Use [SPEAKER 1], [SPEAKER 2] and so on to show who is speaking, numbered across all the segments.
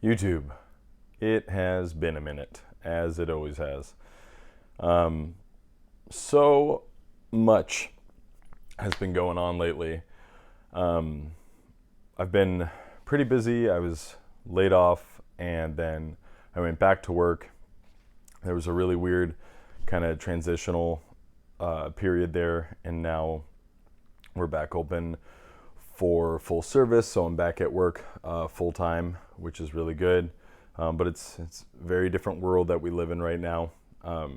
[SPEAKER 1] YouTube. It has been a minute, as it always has. So much has been going on lately. I've been pretty busy. I was laid off and then I went back to work. There was a really weird kind of transitional period there, and now we're back open for full service. So I'm back at work full time, which is really good. But it's a very different world that we live in right now. A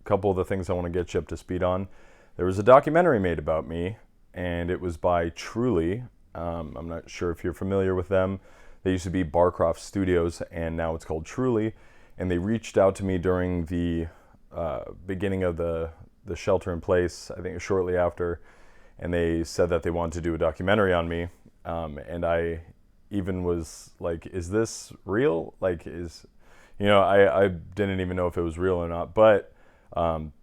[SPEAKER 1] couple of the things I want to get you up to speed on. There was a documentary made about me, and it was by Truly. I'm not sure if you're familiar with them. They used to be Barcroft Studios, and now it's called Truly. And they reached out to me during the beginning of the shelter in place, I think shortly after, and they said that they wanted to do a documentary on me. And I even was like, is this real? I didn't even know if it was real or not, but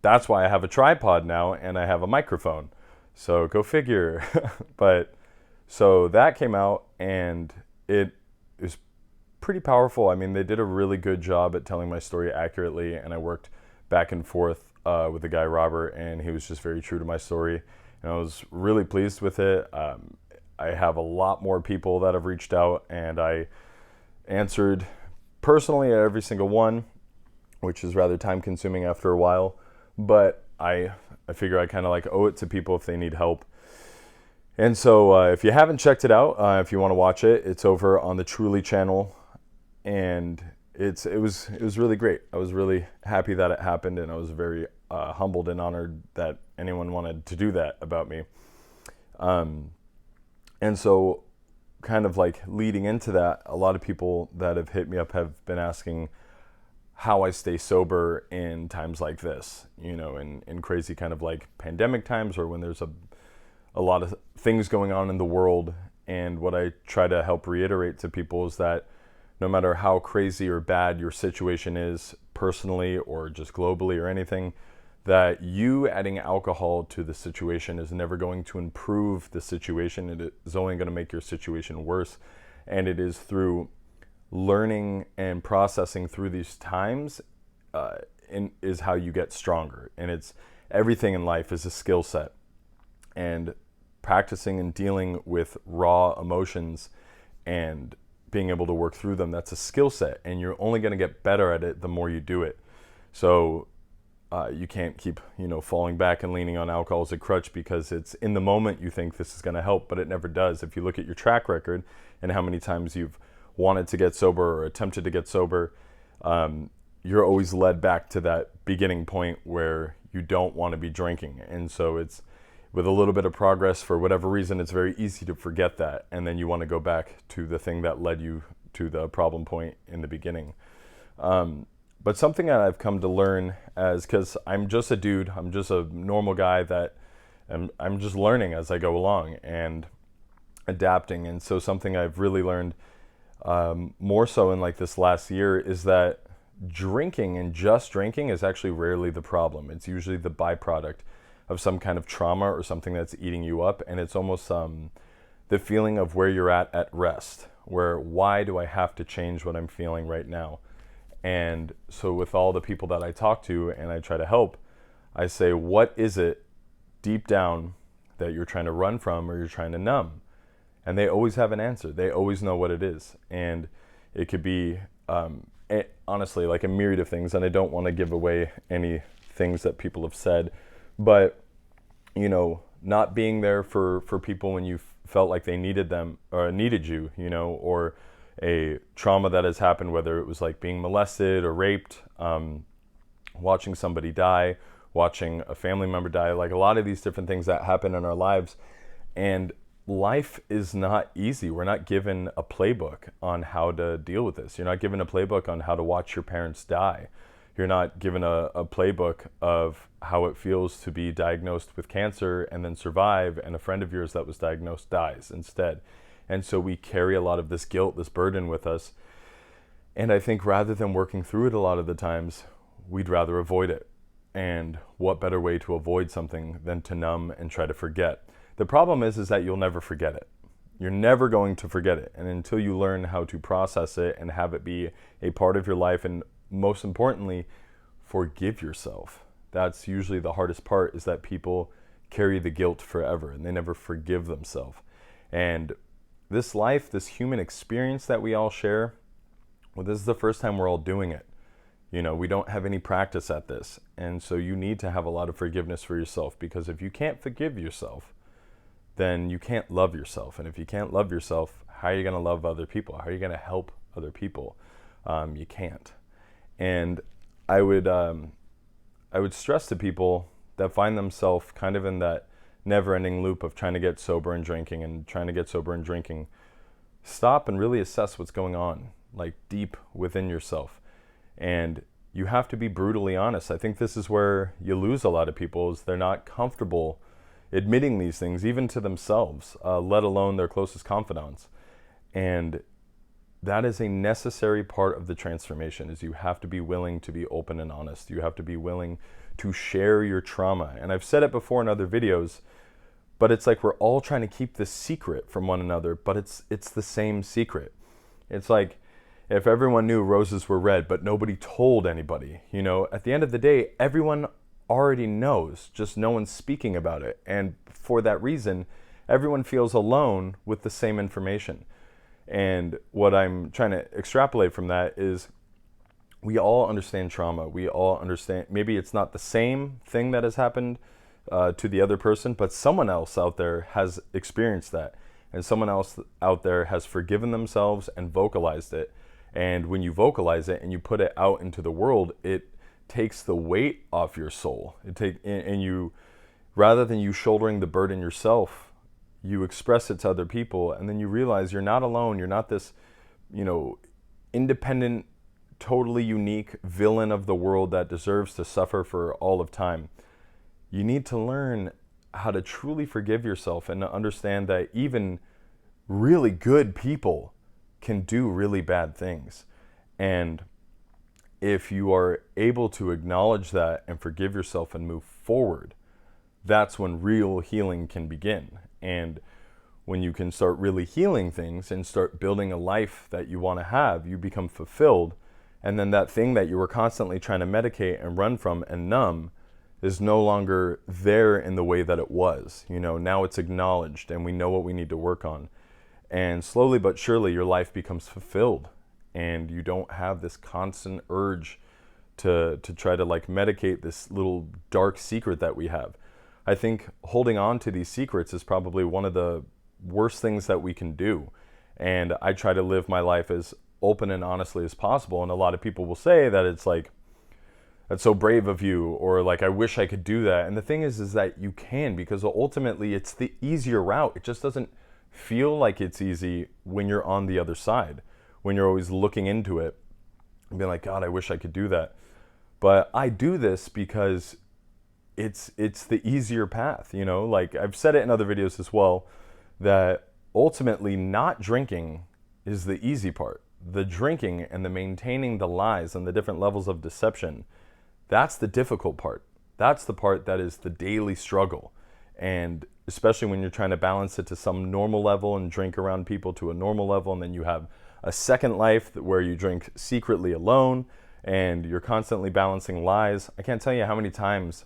[SPEAKER 1] that's why I have a tripod now and I have a microphone. So go figure. But so that came out and it was pretty powerful. I mean, they did a really good job at telling my story accurately, and I worked back and forth with the guy Robert, and he was just very true to my story, and I was really pleased with it. I have a lot more people that have reached out, and I answered personally at every single one, which is rather time consuming after a while, but I figure I kind of like owe it to people if they need help. And so if you haven't checked it out, if you want to watch it, it's over on the Truly channel, and it was really great. I was really happy that it happened, and I was very humbled and honored that anyone wanted to do that about me. And so kind of like leading into that, a lot of people that have hit me up have been asking how I stay sober in times like this, in crazy kind of like pandemic times, or when there's a lot of things going on in the world. And what I try to help reiterate to people is that no matter how crazy or bad your situation is personally or just globally or anything, that you adding alcohol to the situation is never going to improve the situation. It is only going to make your situation worse. And it is through learning and processing through these times is how you get stronger. And it's everything in life is a skill set. And practicing and dealing with raw emotions and being able to work through them, that's a skill set. And you're only going to get better at it the more you do it. So you can't keep, falling back and leaning on alcohol as a crutch, because it's in the moment you think this is going to help, but it never does. If you look at your track record and how many times you've wanted to get sober or attempted to get sober, you're always led back to that beginning point where you don't want to be drinking. And so it's with a little bit of progress, for whatever reason, it's very easy to forget that. And then you want to go back to the thing that led you to the problem point in the beginning. But something that I've come to learn because I'm just a dude, I'm just a normal guy that I'm just learning as I go along and adapting. And so something I've really learned more so in like this last year is that drinking and just drinking is actually rarely the problem. It's usually the byproduct of some kind of trauma or something that's eating you up. And it's almost the feeling of where you're at rest, where why do I have to change what I'm feeling right now? And so with all the people that I talk to and I try to help, I say, what is it deep down that you're trying to run from or you're trying to numb? And they always have an answer. They always know what it is. And it could be, honestly, like a myriad of things. And I don't want to give away any things that people have said. But, not being there for people when you felt like they needed them or needed you, or a trauma that has happened, whether it was like being molested or raped, watching somebody die, watching a family member die, like a lot of these different things that happen in our lives. And life is not easy. We're not given a playbook on how to deal with this. You're not given a playbook on how to watch your parents die. You're not given a playbook of how it feels to be diagnosed with cancer and then survive, and a friend of yours that was diagnosed dies instead. And so we carry a lot of this guilt, this burden with us. And I think rather than working through it a lot of the times, we'd rather avoid it. And what better way to avoid something than to numb and try to forget? The problem is that you'll never forget it. You're never going to forget it. And until you learn how to process it and have it be a part of your life, and most importantly, forgive yourself. That's usually the hardest part, is that people carry the guilt forever and they never forgive themselves. And this life, this human experience that we all share, well, this is the first time we're all doing it. You know, we don't have any practice at this. And so you need to have a lot of forgiveness for yourself, because if you can't forgive yourself, then you can't love yourself. And if you can't love yourself, how are you going to love other people? How are you going to help other people? You can't. And I would stress to people that find themselves kind of in that never-ending loop of trying to get sober and drinking and trying to get sober and drinking, stop and really assess what's going on, like deep within yourself. And you have to be brutally honest. I think this is where you lose a lot of people, is they're not comfortable admitting these things, even to themselves, let alone their closest confidants. And that is a necessary part of the transformation, is you have to be willing to be open and honest. You have to be willing to share your trauma. And I've said it before in other videos, but it's like we're all trying to keep this secret from one another, but it's the same secret. It's like if everyone knew roses were red, but nobody told anybody, you know, at the end of the day, everyone already knows, just no one's speaking about it. And for that reason, everyone feels alone with the same information. And what I'm trying to extrapolate from that is we all understand trauma. We all understand, maybe it's not the same thing that has happened to the other person, but someone else out there has experienced that. And someone else out there has forgiven themselves and vocalized it. And when you vocalize it and you put it out into the world, it takes the weight off your soul. And you, rather than you shouldering the burden yourself, you express it to other people, and then you realize you're not alone. You're not this, you know, independent, totally unique villain of the world that deserves to suffer for all of time. You need to learn how to truly forgive yourself and to understand that even really good people can do really bad things. And if you are able to acknowledge that and forgive yourself and move forward, that's when real healing can begin. And when you can start really healing things and start building a life that you want to have, you become fulfilled. And then that thing that you were constantly trying to medicate and run from and numb is no longer there in the way that it was. You know, now it's acknowledged and we know what we need to work on. And slowly but surely your life becomes fulfilled, and you don't have this constant urge to try to like medicate this little dark secret that we have. I think holding on to these secrets is probably one of the worst things that we can do. And I try to live my life as open and honestly as possible. And a lot of people will say that it's like, that's so brave of you, or like, I wish I could do that. And the thing is that you can, because ultimately it's the easier route. It just doesn't feel like it's easy when you're on the other side, when you're always looking into it and being like, God, I wish I could do that. But I do this because it's the easier path, you know? Like I've said it in other videos as well, that ultimately not drinking is the easy part. The drinking and the maintaining the lies and the different levels of deception, that's the difficult part. That's the part that is the daily struggle. And especially when you're trying to balance it to some normal level and drink around people to a normal level, and then you have a second life where you drink secretly alone and you're constantly balancing lies. I can't tell you how many times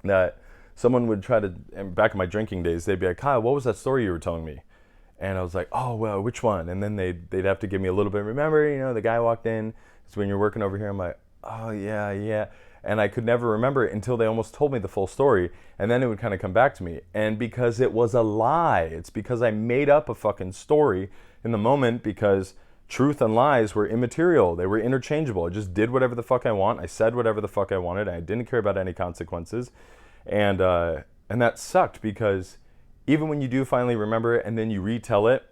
[SPEAKER 1] that someone would try to, back in my drinking days, they'd be like, Kyle, what was that story you were telling me? And I was like, oh, well, which one? And then they'd have to give me a little bit. Remember, you know, the guy walked in, it's when you're working over here. I'm like, oh, yeah. And I could never remember it until they almost told me the full story. And then it would kind of come back to me. And because it was a lie, it's because I made up a fucking story in the moment, because truth and lies were immaterial. They were interchangeable. I just did whatever the fuck I want. I said whatever the fuck I wanted. I didn't care about any consequences. And that sucked, because even when you do finally remember it and then you retell it,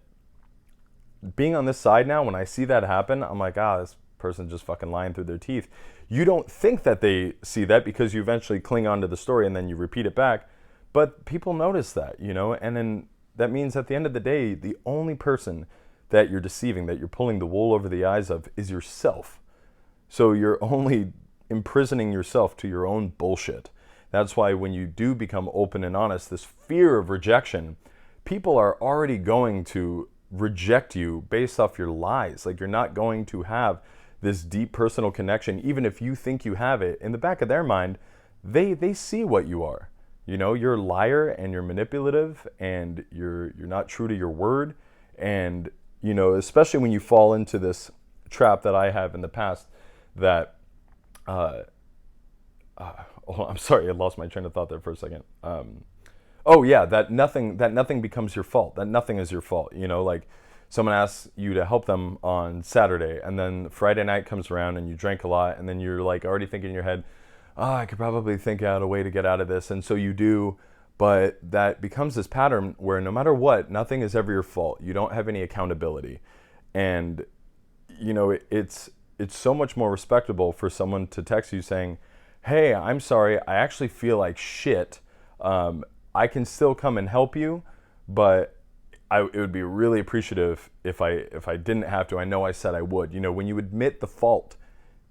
[SPEAKER 1] being on this side now, when I see that happen, I'm like, this person just fucking lying through their teeth. You don't think that they see that because you eventually cling on to the story and then you repeat it back. But people notice that, you know, and then that means at the end of the day, the only person that you're deceiving, that you're pulling the wool over the eyes of, is yourself. So you're only imprisoning yourself to your own bullshit. That's why when you do become open and honest, this fear of rejection people are already going to reject you based off your lies. Like, you're not going to have this deep personal connection, even if you think you have it. In the back of their mind, they see what you are. You know, you're a liar and you're manipulative and you're not true to your word. And, you know, especially when you fall into this trap that I have in the past, that oh, I'm sorry, I lost my train of thought there for a second. Oh yeah, that nothing becomes your fault. That nothing is your fault. You know, like, someone asks you to help them on Saturday, and then Friday night comes around and you drank a lot, and then you're like already thinking in your head, oh, I could probably think out a way to get out of this, and so you do. But that becomes this pattern where no matter what, nothing is ever your fault. You don't have any accountability, and you know, it's so much more respectable for someone to text you saying, hey, I'm sorry, I actually feel like shit. I can still come and help you, but it would be really appreciative if I didn't have to. I know I said I would. You know, when you admit the fault,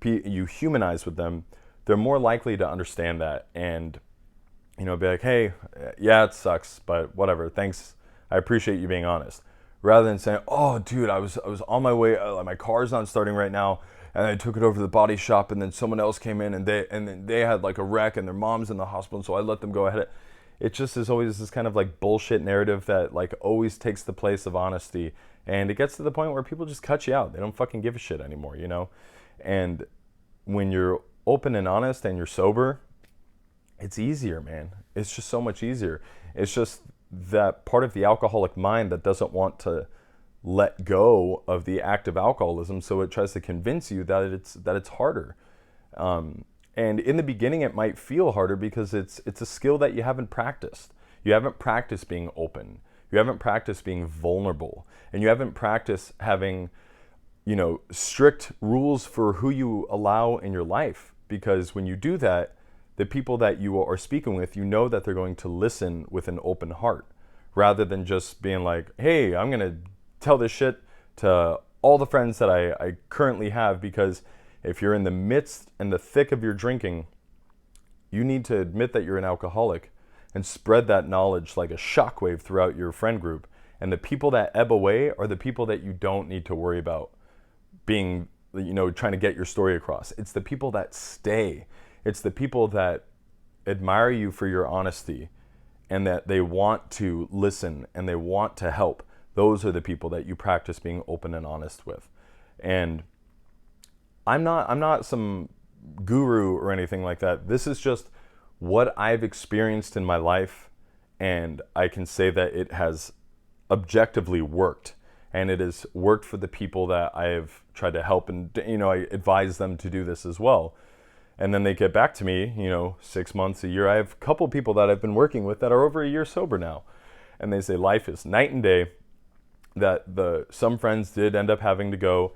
[SPEAKER 1] you humanize with them, they're more likely to understand that and, you know, be like, hey, yeah, it sucks, but whatever, thanks, I appreciate you being honest. Rather than saying, oh, dude, I was on my way, my car's not starting right now, and I took it over to the body shop, and then someone else came in, and then they had like a wreck, and their mom's in the hospital, so I let them go ahead. It just is always this kind of like bullshit narrative that like always takes the place of honesty, and it gets to the point where people just cut you out. They don't fucking give a shit anymore, you know? And when you're open and honest and you're sober, it's easier, man. It's just so much easier. It's just that part of the alcoholic mind that doesn't want to let go of the act of alcoholism, so it tries to convince you that it's harder. And in the beginning, it might feel harder because it's a skill that you haven't practiced. You haven't practiced being open. You haven't practiced being vulnerable, and you haven't practiced having, you know, strict rules for who you allow in your life. Because when you do that, the people that you are speaking with, you know that they're going to listen with an open heart, rather than just being like, hey, I'm going to tell this shit to all the friends that I currently have. Because if you're in the midst and the thick of your drinking, you need to admit that you're an alcoholic and spread that knowledge like a shockwave throughout your friend group. And the people that ebb away are the people that you don't need to worry about being, you know, trying to get your story across. It's the people that stay. It's the people that admire you for your honesty and that they want to listen and they want to help. Those are the people that you practice being open and honest with. And I'm not some guru or anything like that. This is just what I've experienced in my life, and I can say that it has objectively worked, and it has worked for the people that I have tried to help, and, you know, I advise them to do this as well. And then they get back to me, you know, 6 months, a year. I have a couple people that I've been working with that are over a year sober now, and they say life is night and day. That some friends did end up having to go,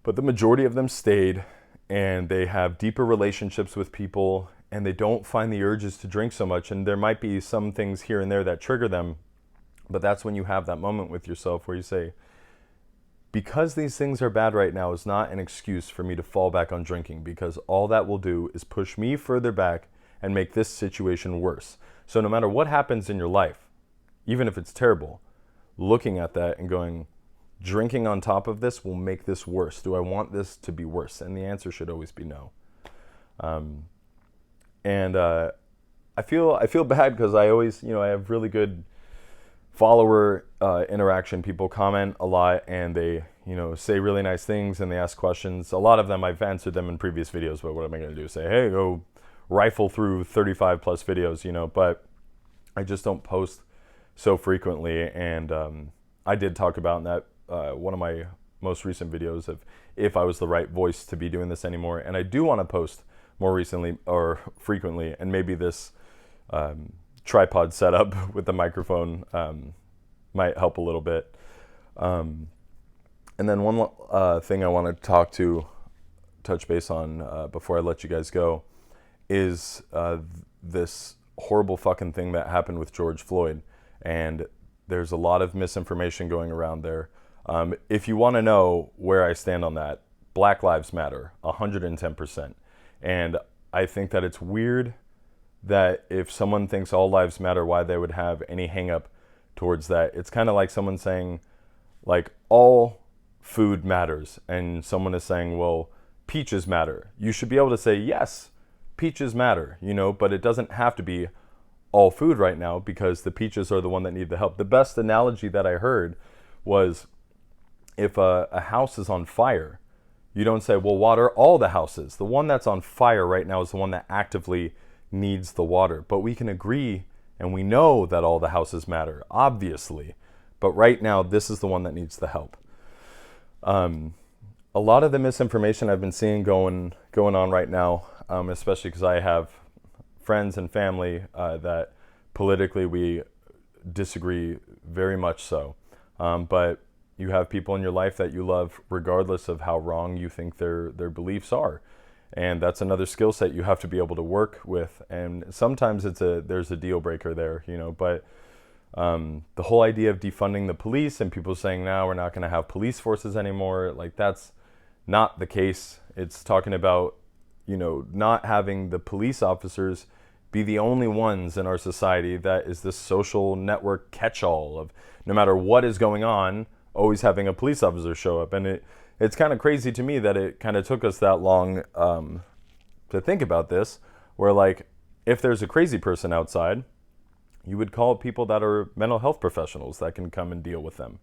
[SPEAKER 1] but the majority of them stayed, and they have deeper relationships with people, and they don't find the urges to drink so much. And there might be some things here and there that trigger them, but that's when you have that moment with yourself where you say, because these things are bad right now is not an excuse for me to fall back on drinking, because all that will do is push me further back and make this situation worse. So no matter what happens in your life, even if it's terrible, looking at that and going, drinking on top of this will make this worse. Do I want this to be worse? And the answer should always be no. I feel bad because I always, you know, I have really good follower interaction. People comment a lot and they, you know, say really nice things and they ask questions. A lot of them I've answered them in previous videos, but what am I going to do? Say, hey, go rifle through 35 plus videos, you know, but I just don't post so frequently. And I did talk about in that one of my most recent videos of if I was the right voice to be doing this anymore. And I do want to post more recently or frequently, and maybe this tripod setup with the microphone might help a little bit. And then one thing I want to touch base on before I let you guys go is this horrible fucking thing that happened with George Floyd. And there's a lot of misinformation going around there. If you want to know where I stand on that, Black Lives Matter, 110%. And I think that it's weird that if someone thinks all lives matter, why they would have any hang up towards that. It's kind of like someone saying, like, all food matters, and someone is saying, well, peaches matter. You should be able to say, yes, peaches matter, but it doesn't have to be all food right now, because the peaches are the one that need the help. The best analogy that I heard was, if a house is on fire, you don't say, well, water all the houses. The one that's on fire right now is the one that actively needs the water. But we can agree, and we know that all the houses matter, obviously. But right now, this is the one that needs the help. A lot of the misinformation I've been seeing going on right now, especially because I have friends and family that politically we disagree very much so. But you have people in your life that you love regardless of how wrong you think their beliefs are. And that's another skill set you have to be able to work with. And sometimes there's a deal breaker there, but the whole idea of defunding the police and people saying, now we're not going to have police forces anymore, like, that's not the case. It's talking about, not having the police officers be the only ones in our society that is this social network catch-all of, no matter what is going on, always having a police officer show up. And it's kind of crazy to me that it kind of took us that long to think about this, where, like, if there's a crazy person outside, you would call people that are mental health professionals that can come and deal with them.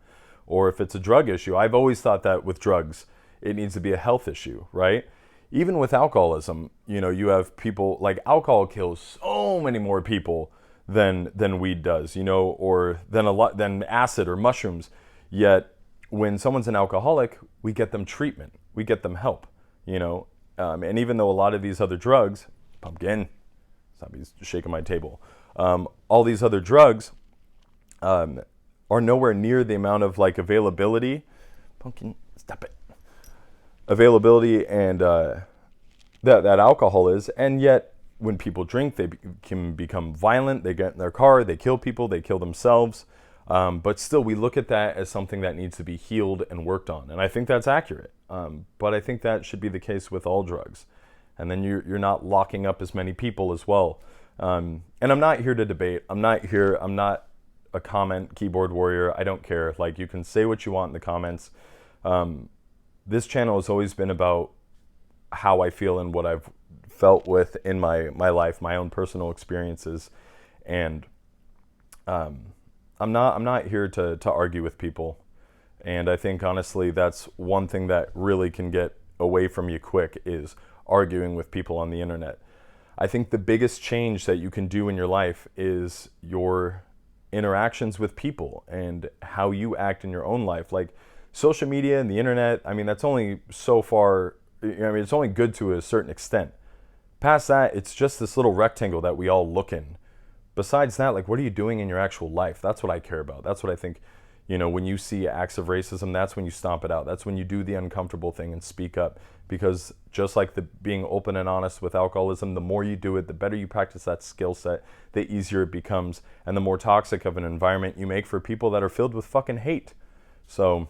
[SPEAKER 1] Or if it's a drug issue, I've always thought that with drugs, it needs to be a health issue, right? Even with alcoholism, you have people, like, alcohol kills so many more people than weed does, or than acid or mushrooms. Yet when someone's an alcoholic, we get them treatment, we get them help, and even though a lot of these other drugs, pumpkin, stop me shaking my table, all these other drugs are nowhere near the amount of, like, availability, pumpkin, stop it, availability and that alcohol is. And yet when people drink, they can become violent, they get in their car, they kill people, they kill themselves. But still, we look at that as something that needs to be healed and worked on. And I think that's accurate. But I think that should be the case with all drugs. And then you're not locking up as many people as well. And I'm not here to debate. I'm not a comment keyboard warrior. I don't care. Like, you can say what you want in the comments. This channel has always been about how I feel and what I've felt with in my life, my own personal experiences. And I'm not here to argue with people. And I think, honestly, that's one thing that really can get away from you quick, is arguing with people on the internet. I think the biggest change that you can do in your life is your interactions with people and how you act in your own life. Like, social media and the internet, I mean, that's only so far, it's only good to a certain extent. Past that, it's just this little rectangle that we all look in. Besides that, like, what are you doing in your actual life? That's what I care about. That's what I think, when you see acts of racism, that's when you stomp it out. That's when you do the uncomfortable thing and speak up. Because just like being open and honest with alcoholism, the more you do it, the better you practice that skill set, the easier it becomes, and the more toxic of an environment you make for people that are filled with fucking hate. So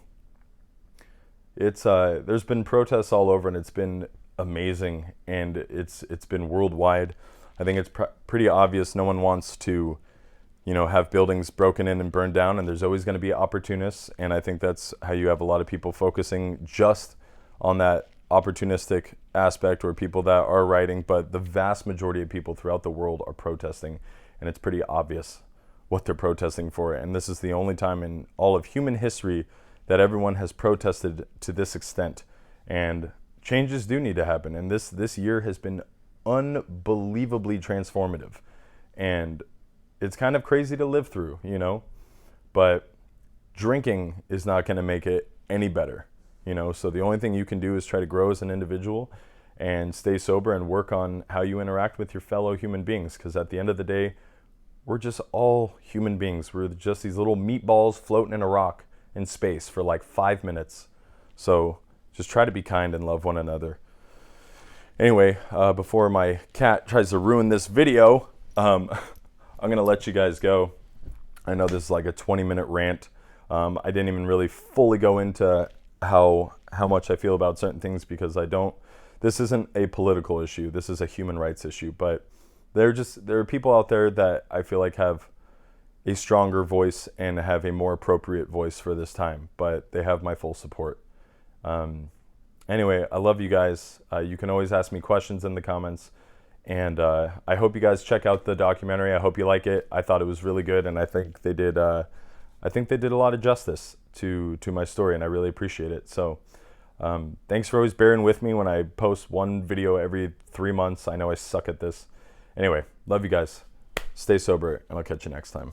[SPEAKER 1] it's there's been protests all over, and it's been amazing, and it's been worldwide. I think it's pretty obvious no one wants to, have buildings broken in and burned down, and there's always going to be opportunists. And I think that's how you have a lot of people focusing just on that opportunistic aspect, or people that are writing. But the vast majority of people throughout the world are protesting, and it's pretty obvious what they're protesting for. And this is the only time in all of human history that everyone has protested to this extent. And changes do need to happen. And this year has been unbelievably transformative, and it's kind of crazy to live through, but drinking is not going to make it any better, so the only thing you can do is try to grow as an individual and stay sober and work on how you interact with your fellow human beings, because at the end of the day, we're just all human beings. We're just these little meatballs floating in a rock in space for like 5 minutes. So just try to be kind and love one another. Anyway, before my cat tries to ruin this video, I'm going to let you guys go. I know this is like a 20-minute rant. I didn't even really fully go into how much I feel about certain things, because this isn't a political issue. This is a human rights issue. But there are people out there that I feel like have a stronger voice and have a more appropriate voice for this time, but they have my full support. Anyway, I love you guys. You can always ask me questions in the comments, and I hope you guys check out the documentary. I hope you like it. I thought it was really good, and I think they did. I think they did a lot of justice to my story, and I really appreciate it. So, thanks for always bearing with me when I post one video every 3 months. I know I suck at this. Anyway, love you guys. Stay sober, and I'll catch you next time.